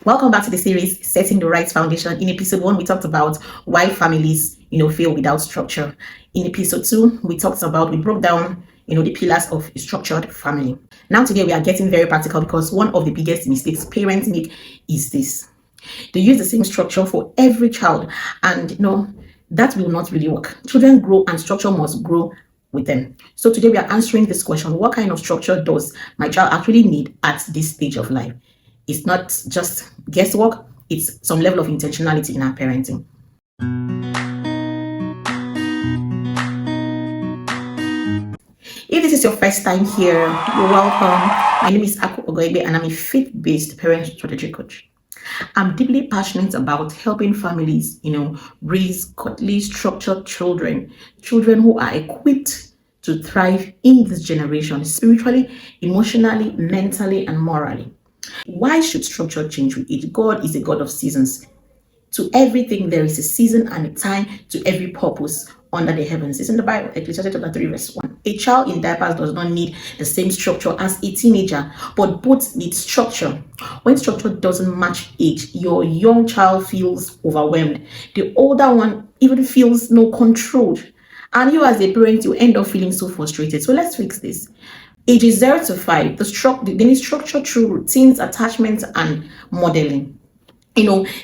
Welcome back to the series Setting the Right Foundation. In episode 1, we talked about why families, fail without structure. In episode 2, we broke down, the pillars of a structured family. Now today we are getting very practical because one of the biggest mistakes parents make is this. They use the same structure for every child, and that will not really work. Children grow and structure must grow with them. So today we are answering this question: what kind of structure does my child actually need at this stage of life? It's not just guesswork, it's some level of intentionality in our parenting. If this is your first time here, you're welcome. My name is Aku Ogoibe and I'm a faith-based parent strategy coach. I'm deeply passionate about helping families, raise godly, structured children who are equipped to thrive in this generation, spiritually, emotionally, mentally, and morally. Why should structure change with age? God is a God of seasons. To everything, there is a season and a time to every purpose under the heavens. It's in the Bible, Ecclesiastes chapter 3, verse 1. A child in diapers does not need the same structure as a teenager, but both need structure. When structure doesn't match age, your young child feels overwhelmed. The older one even feels no control. And you as a parent, you end up feeling so frustrated. So let's fix this. Ages 0 to 5, they need structure through routines, attachments, and modeling.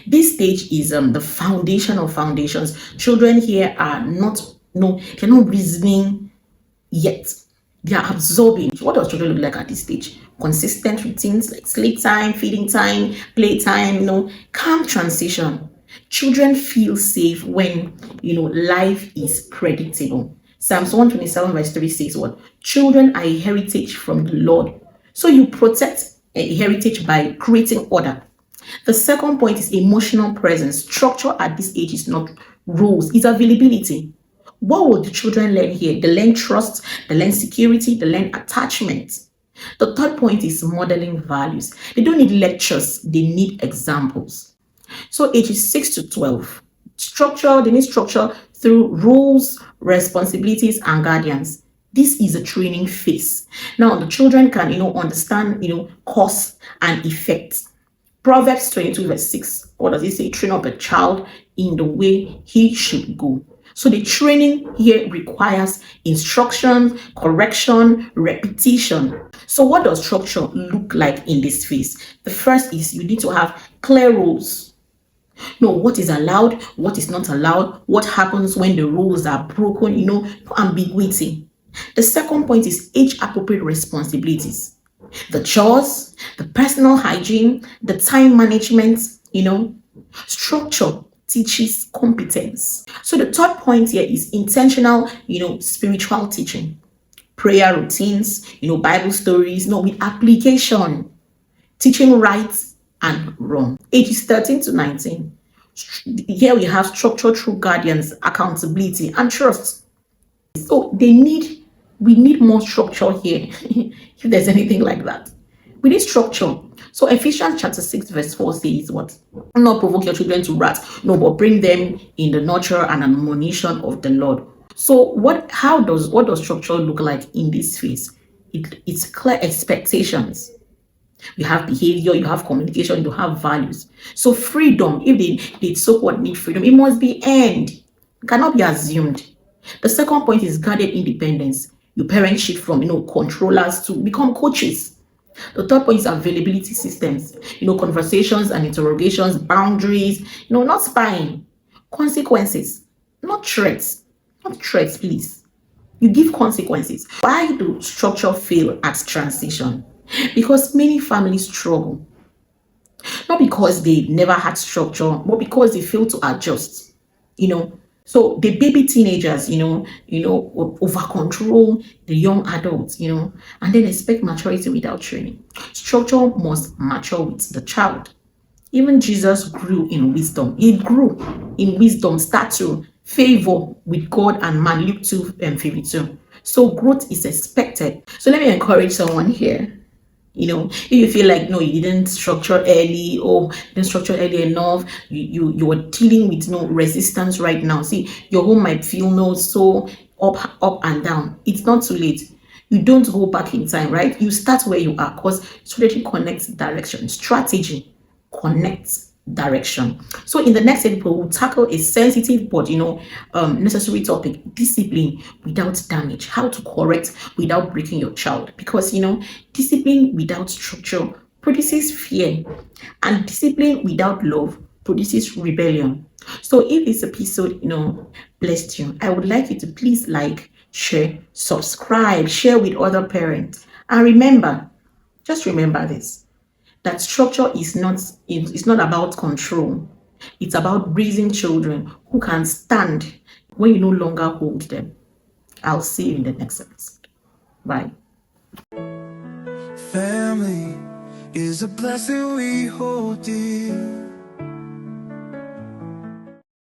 This stage is the foundation of foundations. Children here are they're not reasoning yet. They are absorbing. What does children look like at this stage? Consistent routines like sleep time, feeding time, play time, calm transition. Children feel safe when, life is predictable. Psalms 127 verse 3 says what? Children are a heritage from the Lord. So you protect a heritage by creating order. The second point is emotional presence. Structure at this age is not rules, it's availability. What will the children learn here? They learn trust, they learn security, they learn attachment. The third point is modeling values. They don't need lectures, they need examples. So ages 6 to 12. They need structure through rules, responsibilities, and guardians. This is a training phase. Now the children can, understand, cause and effect. Proverbs 22 verse 6. What does it say? Train up a child in the way he should go. So the training here requires instruction, correction, repetition. So what does structure look like in this phase? The first is you need to have clear rules. Know what is allowed, what is not allowed, what happens when the rules are broken, no ambiguity. The second point is age-appropriate responsibilities. The chores, the personal hygiene, the time management, structure teaches competence. So the third point here is intentional, spiritual teaching. Prayer routines, Bible stories, with application, teaching right and wrong. Ages 13 to 19. Here we have structure through guardians, accountability, and trust. So we need more structure here. If there's anything like that, we need structure. So Ephesians chapter 6 verse 4 says what? Not provoke your children to wrath, but bring them in the nurture and admonition of the Lord. So what does structure look like in this phase? It's clear expectations. You have behavior, you have communication, you have values. So freedom, if they so-called need freedom, it must be earned. It cannot be assumed. The second point is guarded independence. Your parents shift from, controllers to become coaches. The third point is availability systems. Conversations and interrogations, boundaries, not spying. Consequences, not threats. Not threats, please. You give consequences. Why do structure fail at transition? Because many families struggle. Not because they never had structure, but because they fail to adjust. So the baby teenagers, over control the young adults, and then expect maturity without training. Structure must mature with the child. Even Jesus grew in wisdom. He grew in wisdom, stature, favor with God and man. Luke 2:52. So growth is expected. So let me encourage someone here. If you feel like you didn't structure early, or didn't structure early enough, you are dealing with resistance right now. See, your home might feel so up and down. It's not too late. You don't go back in time, right? You start where you are, because strategy connects direction, strategy connect direction. So in the next episode, we'll tackle a sensitive but necessary topic: discipline without damage, how to correct without breaking your child. Because discipline without structure produces fear, and discipline without love produces rebellion. So if this episode blessed you, I would like you to please like, share, subscribe, share with other parents, and remember, just remember this: that structure is not about control. It's about raising children who can stand when you no longer hold them. I'll see you in the next episode. Bye. Family is a blessing we hold dear.